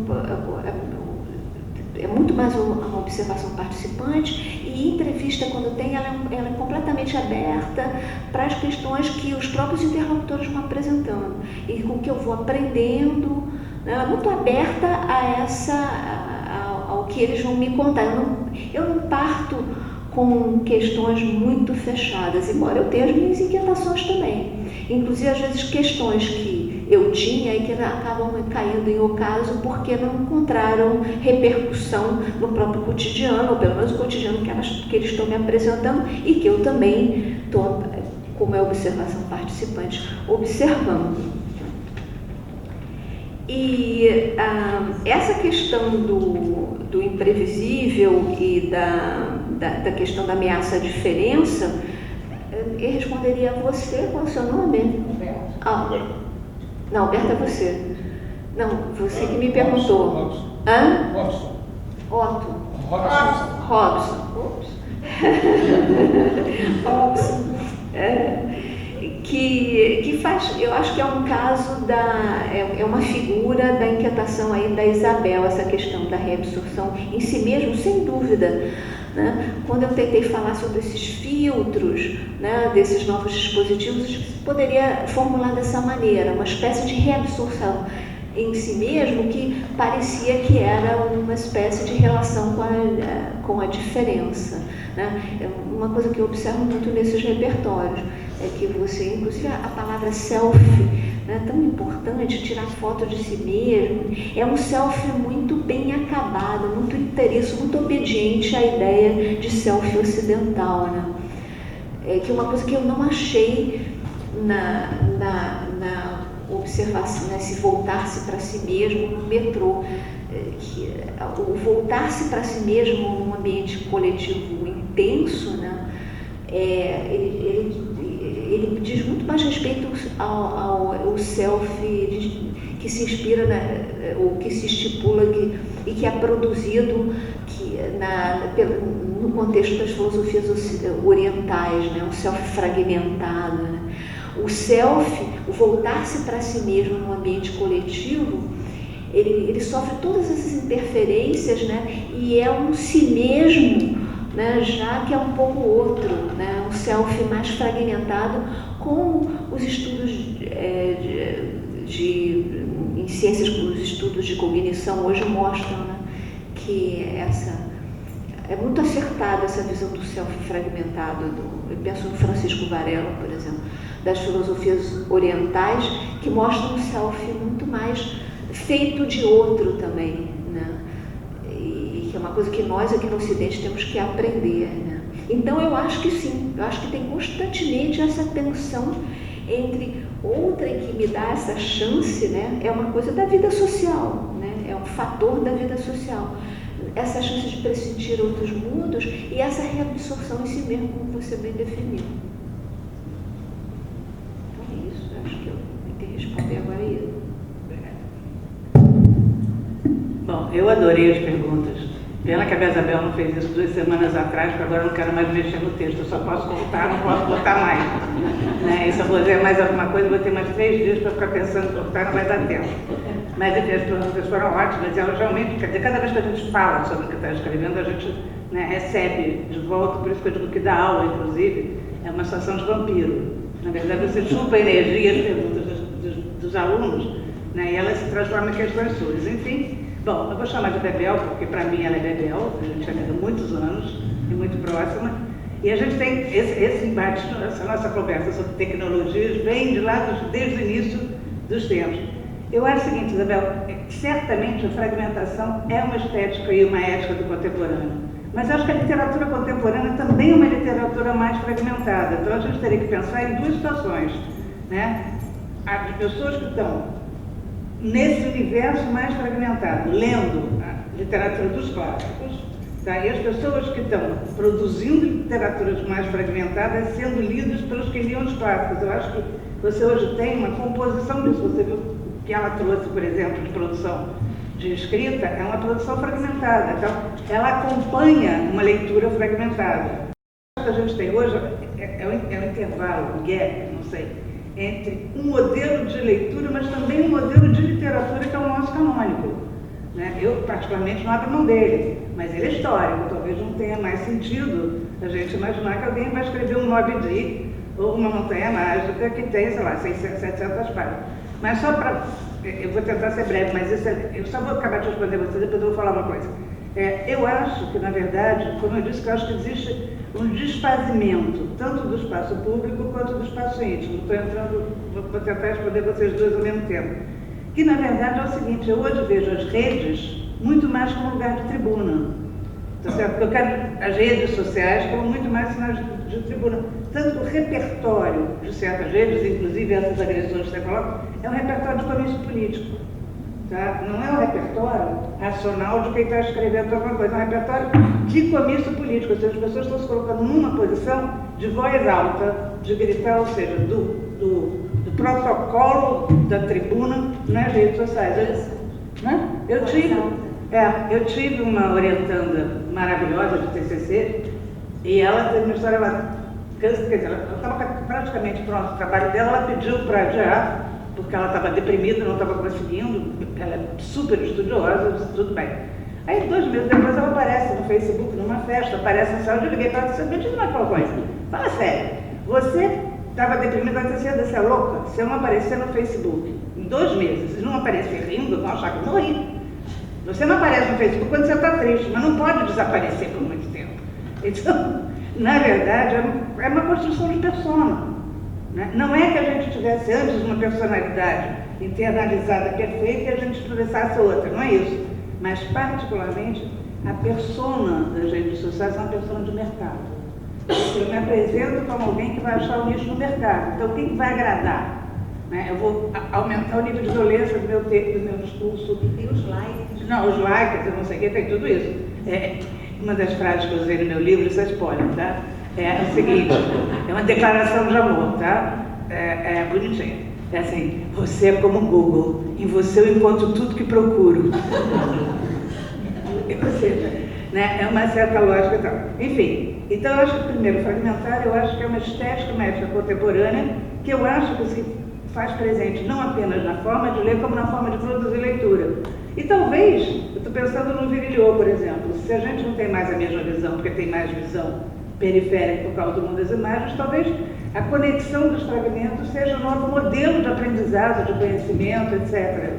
muito mais uma observação participante, e entrevista, quando tem, ela é completamente aberta para as questões que os próprios interlocutores vão apresentando e com que eu vou aprendendo. Ela é muito aberta ao que eles vão me contar. Eu não parto com questões muito fechadas, embora eu tenha as minhas inquietações também. Inclusive, às vezes, questões que eu tinha e que acabam caindo em ocaso porque não encontraram repercussão no próprio cotidiano, ou pelo menos o cotidiano que eles estão me apresentando e que eu também estou, como é observação participante, observando. E essa questão do imprevisível e da questão da ameaça à diferença, eu responderia a você. Qual é o seu nome? Não, Alberto é você. Não, você que me perguntou. Robson. Hã? Robson. Otto. Robson. Ops. Robson. Que faz, eu acho que é um caso é uma figura da inquietação aí da Isabel, essa questão da reabsorção em si mesmo, sem dúvida. Né? Quando eu tentei falar sobre esses filtros, né, desses novos dispositivos, poderia formular dessa maneira, uma espécie de reabsorção em si mesmo que parecia que era uma espécie de relação com a diferença. Né? Uma coisa que eu observo muito nesses repertórios é que você, inclusive a palavra self, né, tão importante, tirar foto de si mesmo, é um self muito bem acabado, muito inteiriço, muito obediente à ideia de self ocidental. Né? Que é uma coisa que eu não achei na observação, né, se voltar-se para si mesmo no metrô. O voltar-se para si mesmo num ambiente coletivo intenso, né, ele diz muito mais respeito ao self que se inspira, ou que se estipula e que é produzido no contexto das filosofias orientais, né, um self fragmentado. Né. O self, o voltar-se para si mesmo num ambiente coletivo, ele sofre todas essas interferências, né, e é um si mesmo, né, já que é um pouco outro, né, um self mais fragmentado, como os estudos em ciências, os estudos de cognição hoje mostram, né, que é muito acertada essa visão do self fragmentado. Eu penso no Francisco Varela, por exemplo, das filosofias orientais, que mostram um self muito mais feito de outro também, né? E que é uma coisa que nós aqui no Ocidente temos que aprender, né? Então eu acho que sim, eu acho que tem constantemente essa tensão entre outra que me dá essa chance, né? É uma coisa da vida social, né? É um fator da vida social, essa chance de pressentir outros mundos e essa reabsorção em si mesmo, como você bem definiu. Então é isso, eu acho que eu tenho que responder agora isso. Bom, eu adorei as perguntas. Pena que a Isabel não fez isso 2 semanas atrás, porque agora eu não quero mais mexer no texto. Eu só posso contar, não posso botar mais. Né? E se eu fizer mais alguma coisa, eu vou ter mais 3 dias para ficar pensando em cortar, não vai dar tempo. Mas enfim, as perguntas foram ótimas e elas realmente, quer dizer, cada vez que a gente fala sobre o que está escrevendo, a gente, né, recebe de volta, por isso que eu digo que dá aula, inclusive, é uma situação de vampiro. Na verdade, você chupa a energia, as perguntas dos alunos, né, e elas se transformam em questões suas. Enfim, bom, eu vou chamar de Bebel, porque para mim ela é Bebel, a gente é há muitos anos e muito próxima. E a gente tem esse embate, essa nossa conversa sobre tecnologias, vem de lá desde o início dos tempos. Eu acho o seguinte, Isabel, certamente a fragmentação é uma estética e uma ética do contemporâneo. Mas eu acho que a literatura contemporânea também é uma literatura mais fragmentada. Então a gente teria que pensar em 2 situações, né? As pessoas que estão nesse universo mais fragmentado, lendo a literatura dos clássicos, tá? E as pessoas que estão produzindo literaturas mais fragmentadas, sendo lidas pelos que liam os clássicos. Eu acho que você hoje tem uma composição disso. Você viu que ela trouxe, por exemplo, de produção de escrita, é uma produção fragmentada. Então, ela acompanha uma leitura fragmentada. O que a gente tem hoje é um intervalo, um gap, não sei, entre um modelo de leitura, mas também um modelo de literatura que é o nosso canônico. Né? Eu, particularmente, não abro mão dele, mas ele é histórico. Talvez não tenha mais sentido a gente imaginar que alguém vai escrever um Moby Dick ou uma Montanha Mágica que tem, sei lá, 600, 700 páginas. Mas só para... Eu vou tentar ser breve, mas eu só vou acabar de responder você, depois eu vou falar uma coisa. Eu acho que, na verdade, como eu disse, que eu acho que existe um desfazimento, tanto do espaço público quanto do espaço íntimo. Estou entrando, vou tentar responder vocês 2 ao mesmo tempo. Que, na verdade, é o seguinte, eu hoje vejo as redes muito mais como lugar de tribuna. Tá certo? Porque eu quero as redes sociais como muito mais sinais de tribuna. Tanto o repertório de certas redes, inclusive essas agressões que você coloca, é um repertório de comício político. Tá? Não é um repertório racional de quem está escrevendo alguma coisa, é um repertório de comício político. Ou seja, as pessoas estão se colocando numa posição de voz alta, de gritar, ou seja, do protocolo da tribuna nas redes sociais. Eu tive uma orientanda maravilhosa de TCC e ela teve uma história lá. Quer dizer, ela estava praticamente pronto o trabalho dela, ela pediu para adiar, porque ela estava deprimida, não estava conseguindo, ela é super estudiosa, disse, tudo bem. Aí 2 meses depois ela aparece no Facebook, numa festa, aparece na sala, eu liguei para ela e disse, me diz uma coisa, fala sério, você estava deprimida, você é louca? Se eu não aparecer no Facebook em 2 meses, se não aparecer rindo, vão achar que eu morri. Você não aparece no Facebook quando você está triste, mas não pode desaparecer por muito tempo. Então, na verdade, é uma construção de persona. Né? Não é que a gente tivesse antes uma personalidade internalizada perfeita e a gente expressasse outra, não é isso. Mas, particularmente, a persona das redes sociais é uma persona de mercado. Eu me apresento como alguém que vai achar o nicho no mercado. Então, quem vai agradar? Né? Eu vou aumentar o nível de violência do meu discurso. E tem os likes. Não, os likes, eu não sei o que, tem tudo isso. Uma das frases que eu usei no meu livro, isso é spoiler, tá? É o seguinte, é uma declaração de amor, tá? É bonitinho. É assim, você é como o Google, em você eu encontro tudo que procuro. Ou seja, né? É uma certa lógica e tal. Enfim, então eu acho que primeiro fragmentar, eu acho que é uma estética, uma ética contemporânea, que eu acho que se faz presente não apenas na forma de ler, como na forma de produzir leitura. E talvez, eu estou pensando no Virilio, por exemplo, se a gente não tem mais a mesma visão, porque tem mais visão periférica por causa do mundo das imagens, talvez a conexão dos fragmentos seja um novo modelo de aprendizado, de conhecimento, etc.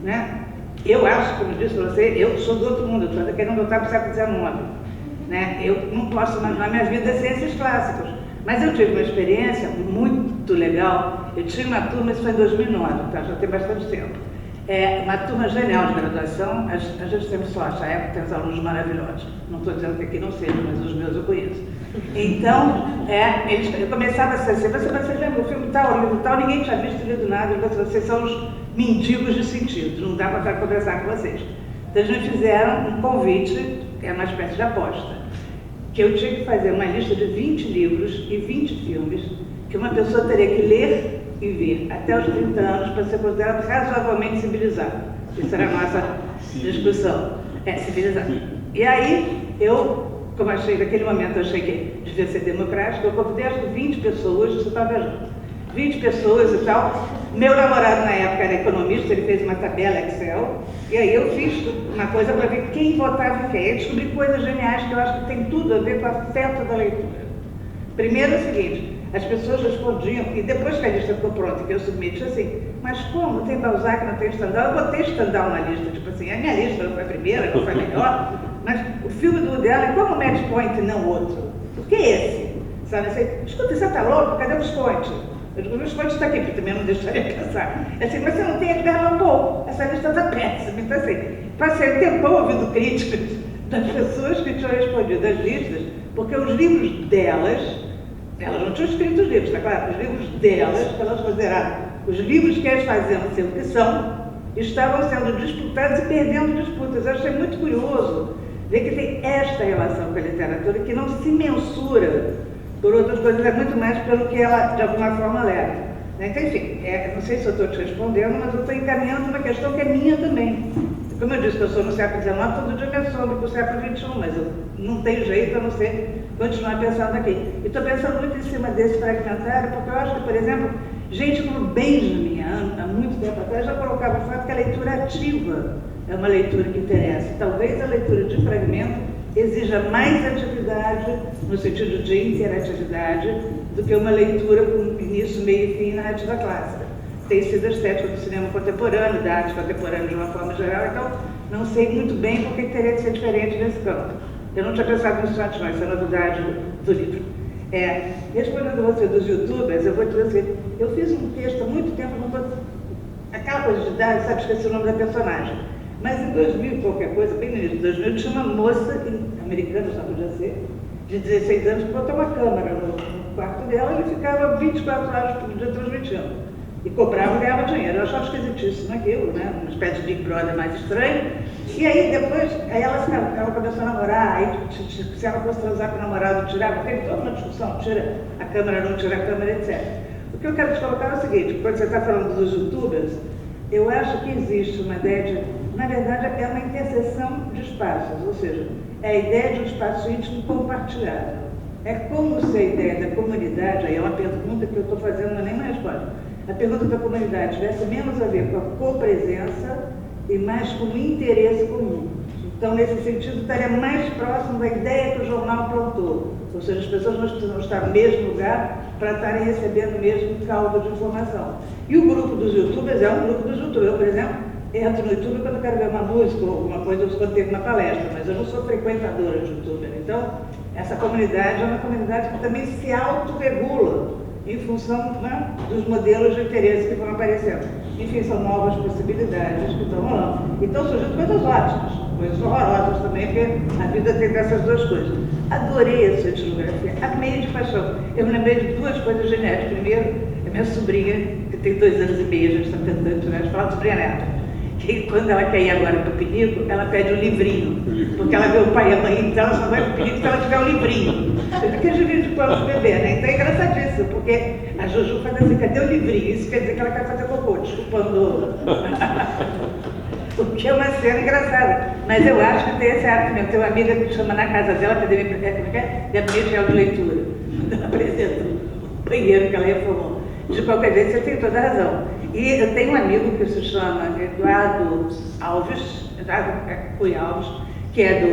Né? Eu acho, como eu disse para você, eu sou do outro mundo, estou querendo voltar para o século XIX. Né? Eu não posso imaginar minha vida em ciências clássicas, mas eu tive uma experiência muito legal. Eu tinha uma turma, isso foi em 2009, tá? Já tem bastante tempo. Uma turma genial de graduação, a gente teve sorte, a época tem os alunos maravilhosos. Não estou dizendo que aqui não seja, mas os meus eu conheço. Então, eu começava a ser assim, você lembra o filme tal, o livro tal, ninguém tinha visto, lido nada, vocês são os mendigos de sentido, não dá para conversar com vocês. Então, eles me fizeram um convite, é uma espécie de aposta, que eu tinha que fazer uma lista de 20 livros e 20 filmes que uma pessoa teria que ler e ver até os 30 anos para ser considerado razoavelmente civilizado. Essa era a nossa discussão. Civilizado. E aí, eu como achei, naquele momento eu achei que devia ser democrático, eu convidei acho que 20 pessoas, você estava junto. 20 pessoas e tal. Meu namorado na época era economista, ele fez uma tabela Excel, e aí eu fiz uma coisa para ver quem votava em quem. Eu descobri coisas geniais que eu acho que tem tudo a ver com o afeto da leitura. Primeiro é o seguinte, as pessoas respondiam, e depois que a lista ficou pronta, que eu submeti assim, mas como? Tem Balzac, não tem Stendhal? Eu botei Stendhal na lista, tipo assim, a minha lista não foi a primeira, não foi a melhor, mas o filme do Woody Allen, como o Match Point e não outro? Por que esse? Sabe assim, escuta, você tá louco? Cadê o Visconti? Eu digo, o Visconti está aqui, porque também não deixaria pensar. Assim, mas você não tem Edgar Allan Poe, essa lista está péssima. Então assim, passei um tempão ouvindo críticas das pessoas que tinham respondido as listas, porque os livros delas não tinham escrito os livros, tá claro? Os livros delas, que elas consideravam os livros que elas faziam ser o que são, estavam sendo disputados e perdendo disputas. Eu achei muito curioso ver que tem esta relação com a literatura que não se mensura por outras coisas, é muito mais pelo que ela, de alguma forma, leva. Então, enfim, não sei se eu estou te respondendo, mas eu estou encaminhando uma questão que é minha também. Como eu disse que eu sou no século XIX, todo dia me assombro para o século XXI, mas eu não tenho jeito a não ser continuar pensando aqui. E estou pensando muito em cima desse fragmentário, porque eu acho que, por exemplo, gente como Benjamin, há muito tempo atrás, já colocava o fato que a leitura ativa é uma leitura que interessa. Talvez a leitura de fragmento exija mais atividade, no sentido de interatividade, do que uma leitura com início, meio e fim na narrativa clássica. Tem sido a estética do cinema contemporâneo, da arte contemporânea de uma forma geral, então não sei muito bem porque teria que ser diferente nesse campo. Eu não tinha pensado nisso antes, mas essa é a novidade do livro. Respondendo a você dos youtubers, eu vou dizer assim, eu fiz um texto há muito tempo, aquela coisa de idade, sabe, esqueci o nome da personagem. Mas em 2000, qualquer coisa, bem no início de 2000, tinha uma moça, americana só podia ser, de 16 anos, que botou uma câmera no quarto dela e ficava 24 horas por dia transmitindo. E cobrava e ganhava dinheiro. Eu achava esquisitíssimo aquilo, né? Uma espécie de Big Brother mais estranho. E aí depois, ela começou a namorar, aí se ela fosse transar com o namorado, tirava, teve toda uma discussão, tira a câmera, não tira a câmera, etc. O que eu quero te colocar é o seguinte, quando você está falando dos youtubers, eu acho que existe uma ideia de, na verdade, é uma interseção de espaços, ou seja, é a ideia de um espaço íntimo compartilhado. É como se a ideia da comunidade, aí é uma pergunta que eu estou fazendo, não é nem uma resposta, a pergunta da comunidade tivesse menos a ver com a copresença e mais com o interesse comum. Então, nesse sentido, estaria mais próximo da ideia que o jornal plantou. Ou seja, as pessoas não precisam estar no mesmo lugar para estarem recebendo o mesmo caldo de informação. E o grupo dos youtubers é um grupo dos youtubers. Eu, por exemplo, entro no YouTube quando eu quero ver uma música ou alguma coisa, ou quando tenho uma palestra, mas eu não sou frequentadora de youtuber. Então, essa comunidade é uma comunidade que também se autorregula em função, né, dos modelos de interesse que vão aparecendo. Enfim, são novas possibilidades que estão rolando. E estão surgindo coisas ótimas, coisas horrorosas também, porque a vida tem dessas duas coisas. Adorei essa etnografia, amei de paixão. Eu me lembrei de duas coisas geniais. Primeiro, a minha sobrinha, que tem 2 anos e meio, a gente está tentando tirar de falar, sobrinha neta, que quando ela quer ir agora para o Pinico, ela pede um livrinho, porque ela vê o pai e a mãe, então ela só vai para o Pinico se ela tiver um livrinho. Eu fiquei de livro de pano de bebê, né? Então é engraçadíssimo, porque a Juju faz assim, cadê o livrinho? Isso quer dizer que ela quer fazer cocô, desculpando. O que é uma cena engraçada. Mas eu acho que tem esse hábito mesmo. Tem uma amiga que chama na casa dela, gabinete real de leitura. Ela apresenta o banheiro que ela reformou. De qualquer jeito, você tem toda a razão. E eu tenho um amigo que se chama Eduardo Cunha Alves, que é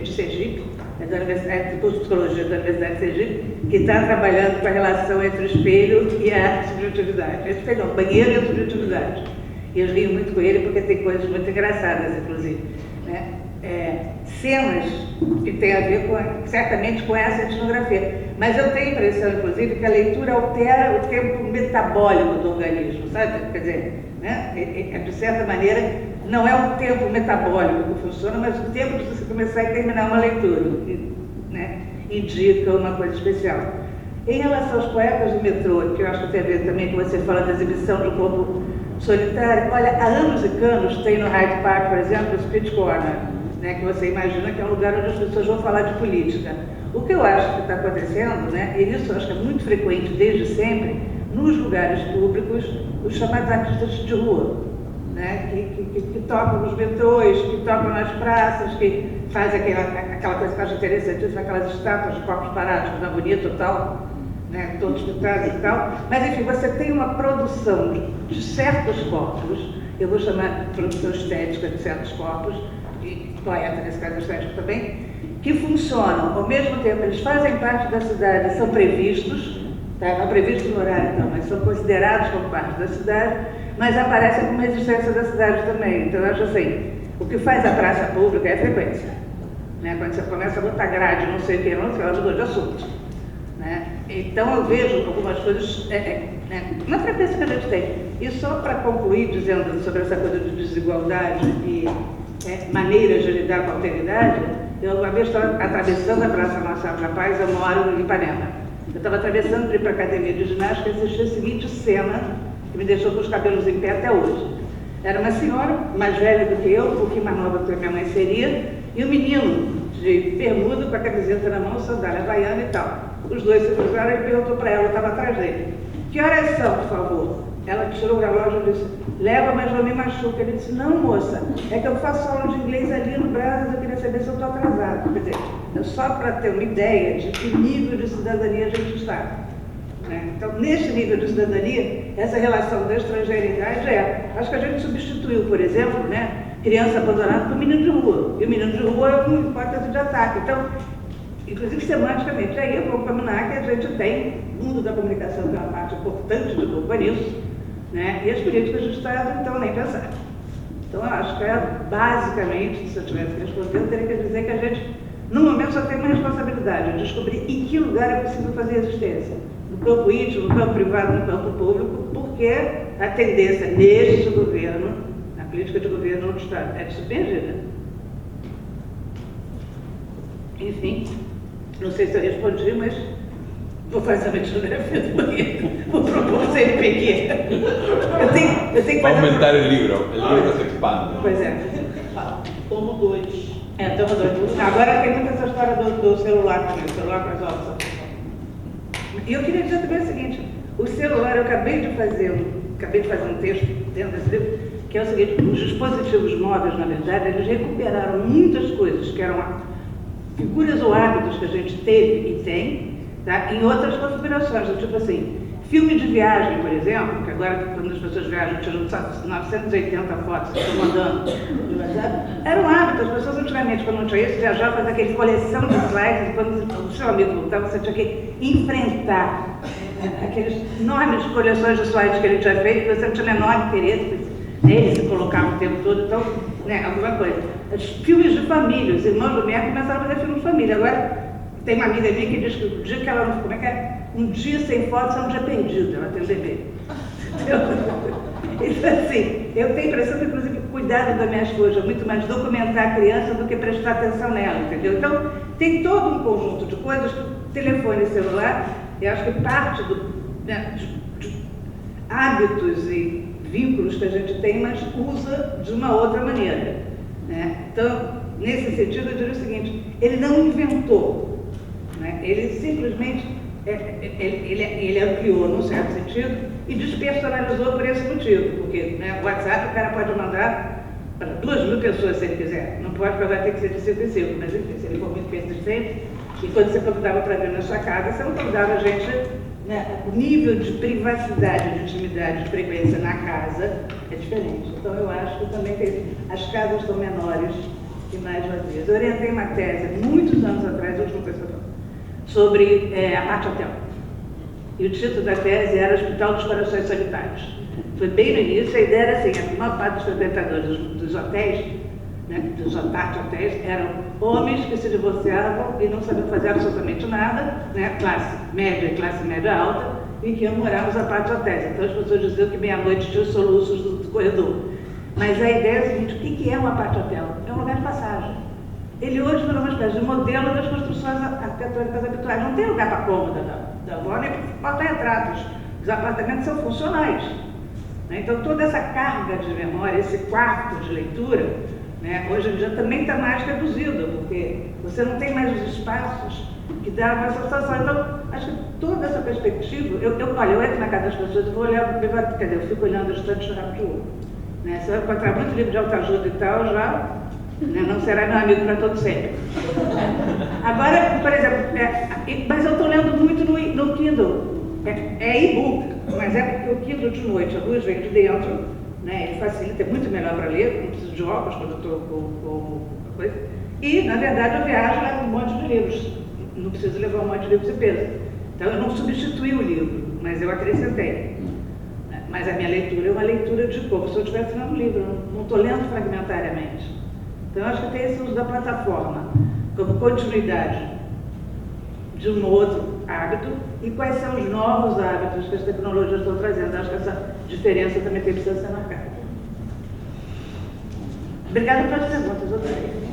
de Sergipe, é da Universidade de Psicologia da Universidade de Sergipe, que está trabalhando com a relação entre o espelho e a subjetividade. Espelho não, banheiro e a subjetividade. E eu rio muito com ele porque tem coisas muito engraçadas, inclusive. Né? Cenas que têm a ver certamente com essa etnografia. Mas eu tenho a impressão, inclusive, que a leitura altera o tempo metabólico do organismo, sabe? Quer dizer, né? De certa maneira, não é o tempo metabólico que funciona, mas o tempo de você começar e terminar uma leitura, né? Indica uma coisa especial. Em relação aos poetas do metrô, que eu acho que tem a ver também com você fala da exibição do corpo solitário, olha, há anos e canos tem no Hyde Park, por exemplo, o Speech Corner, né, que você imagina que é um lugar onde as pessoas vão falar de política. O que eu acho que está acontecendo, né, e isso eu acho que é muito frequente desde sempre, nos lugares públicos, os chamados artistas de rua, né, que tocam nos metrôs, que tocam nas praças, que fazem aquela coisa que eu acho interessantíssima, aquelas estátuas de corpos parados, que não é bonito e tal, né, todos pintados e tal. Mas, enfim, você tem uma produção de certos corpos, eu vou chamar de produção estética de certos corpos, e poeta, nesse caso estético também, que funcionam ao mesmo tempo, eles fazem parte da cidade, são previstos, tá? Não previstos no horário não, mas são considerados como parte da cidade, mas aparecem como existência da cidade também. Então eu acho assim, o que faz a praça pública é a frequência, né? Quando você começa a botar grade, não sei o que, não sei, ela mudou de assunto, né? Então eu vejo algumas coisas na frequência que a gente tem. E só para concluir dizendo sobre essa coisa de desigualdade e maneiras de lidar com a alteridade, eu uma vez estava atravessando a Praça Marçal da Paz, eu moro em Ipanema. Eu estava atravessando para ir para a academia de ginástica e assisti a seguinte cena, que me deixou com os cabelos em pé até hoje. Era uma senhora, mais velha do que eu, um pouquinho mais nova do que a minha mãe seria, e um menino de bermuda com a camiseta na mão, sandália havaiana e tal. Os dois se cruzaram e ele perguntou para ela, eu estava atrás dele, que horas são, por favor? Ela tirou o relógio e disse, leva, mas não me machuca. Ele disse, não, moça, é que eu faço aula de inglês ali no Brás, eu queria saber se eu estou atrasado. Quer dizer, é só para ter uma ideia de que nível de cidadania a gente está. Né? Então, nesse nível de cidadania, essa relação da estrangeiridade acho que a gente substituiu, por exemplo, né, criança abandonada por menino de rua. E o menino de rua é uma hipótese de ataque. Então, inclusive semanticamente, aí eu vou combinar que a gente tem o mundo da comunicação, que é uma parte importante do corpo nisso, né? E as políticas de Estado, então, nem pensar. Então, eu acho que basicamente, se eu tivesse que responder, eu teria que dizer que a gente, no momento, só tem uma responsabilidade, de descobrir em que lugar é possível fazer resistência. No campo íntimo, no campo privado, no campo público, porque a tendência neste governo, na política de governo do Estado, é de suspendida. Enfim, não sei se eu respondi, mas vou fazer uma etnografia do banheiro. Vou propor um CNPq. Eu tenho que Va a fazer... aumentar el libro se expande. Pois é. Tomo 2. Tomo 2. Agora tem muita essa história do celular também, o celular com as aulas. E eu queria dizer também o seguinte, o celular, eu acabei de fazer um texto dentro desse livro, que é o seguinte, os dispositivos móveis, na verdade, eles recuperaram muitas coisas que eram figuras ou hábitos que a gente teve e tem, tá? Em outras configurações, tipo assim, filme de viagem, por exemplo, que agora quando as pessoas viajam, tiram 980 fotos, estão mandando de WhatsApp, era um hábito, as pessoas antigamente, quando não tinha isso, viajavam, fazia aquela coleção de slides, e quando o seu amigo voltava, você tinha que enfrentar aquelas enormes coleções de slides que ele tinha feito, que você não tinha menor interesse, ele se colocava o tempo todo, então, né, alguma coisa. Os filmes de família, os irmãos do Mer começaram a fazer filmes de família. Agora, tem uma amiga minha que diz que o dia que ela não... Como é que é? Um dia sem fotos é um dia perdido, ela tem um bebê. Então, assim, eu tenho a impressão que, inclusive, o cuidado da minha esposa é muito mais documentar a criança do que prestar atenção nela, entendeu? Então, tem todo um conjunto de coisas que o telefone e celular, eu acho que parte de hábitos e vínculos que a gente tem, mas usa de uma outra maneira, né? Então, nesse sentido, eu diria o seguinte, ele não inventou, né? Ele simplesmente ele ampliou, num certo sentido, e despersonalizou por esse motivo, porque, né, o WhatsApp o cara pode mandar para 2.000 pessoas se ele quiser, não pode, porque vai ter que ser de 5 em 5, mas enfim, se ele for muito persistente, e quando você convidava para vir na sua casa, você não convidava a gente, né, o nível de privacidade, de intimidade, de frequência na casa é diferente. Então eu acho que também as casas estão menores e mais vazias. Eu orientei uma tese, muitos anos atrás, última coisa que eu falo, sobre a parte hotel. E o título da tese era Hospital dos Corações Solitários. Foi bem no início, a ideia era assim, a maior parte dos frequentadores dos hotéis, né, dos hotéis, eram homens que se divorciavam e não sabiam fazer absolutamente nada, né, classe média alta, e que iam morar nos apartes hotéis. Então as pessoas diziam que meia-noite tinha os soluços do corredor. Mas a ideia é a seguinte, o que é um aparte hotel? É um lugar de passagem. Ele hoje virou uma espécie de modelo das construções arquitetônicas habituais. Não tem lugar para cômoda da avó, nem para porta-retratos. Os apartamentos são funcionais. Né? Então toda essa carga de memória, esse quarto de leitura, né, hoje em dia também está mais reduzido, porque você não tem mais os espaços que dão essa sensação. Então, acho que toda essa perspectiva, eu entro na casa das pessoas e vou olhar, quer dizer, eu fico olhando as estantes de rabo de ouro. Né? Se eu encontrar muito livro de autoajuda e tal, já, né, não será meu amigo para todo sempre. Agora, por exemplo, mas eu estou lendo muito no Kindle. É e-book, mas é porque o Kindle de noite, a luz vem de dentro, né? Ele facilita, é muito melhor para ler, não preciso de óculos quando eu estou com coisa. E, na verdade, eu viajo levo um monte de livros, não preciso levar um monte de livros de peso. Então, eu não substituí o livro, mas eu acrescentei. Mas a minha leitura é uma leitura de como se eu estivesse lendo um livro, não estou lendo fragmentariamente. Então, eu acho que tem esse uso da plataforma como continuidade de um outro hábito e quais são os novos hábitos que as tecnologias estão trazendo. Eu acho que essa diferença também precisa ser marcada. Obrigada pelas perguntas, outra vez.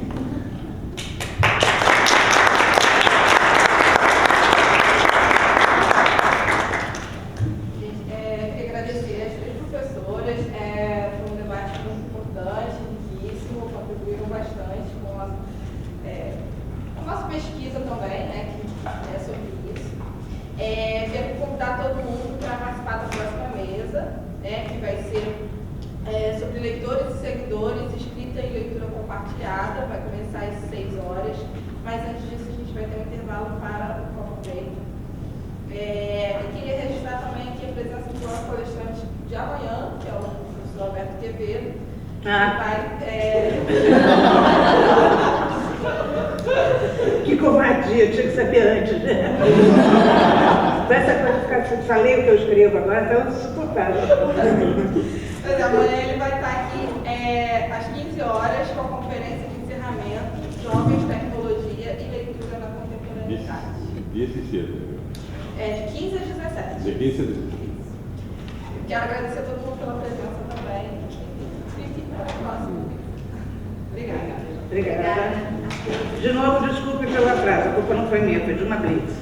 Queria agradecer às três professoras, foi um debate muito importante, riquíssimo, contribuíram bastante com a nossa pesquisa também, né, que é sobre isso. Quero convidar todo mundo para participar da próxima mesa, né, que vai ser sobre leitores e seguidores, escrita e leitura compartilhada, vai começar às 6 horas, mas antes disso a gente vai ter um intervalo para o copo break. E queria registrar também aqui a presença do nosso palestrante de amanhã, que é o professor Alberto Quevedo, que vai... Que covardia, tinha que saber antes, né? Essa coisa de ficar sem saber o que eu escrevo agora está insuportável. Mas amanhã ele vai estar aqui às 15 horas com a conferência de encerramento Jovens, Tecnologia e Leitura na Contemporaneidade. 17. De 15 às 17. De 15 a 17. Quero agradecer a todo mundo pela presença também. E para o próximo. Obrigada. Obrigada. De novo, desculpe pelo atraso, a culpa não foi minha, foi de uma blitz.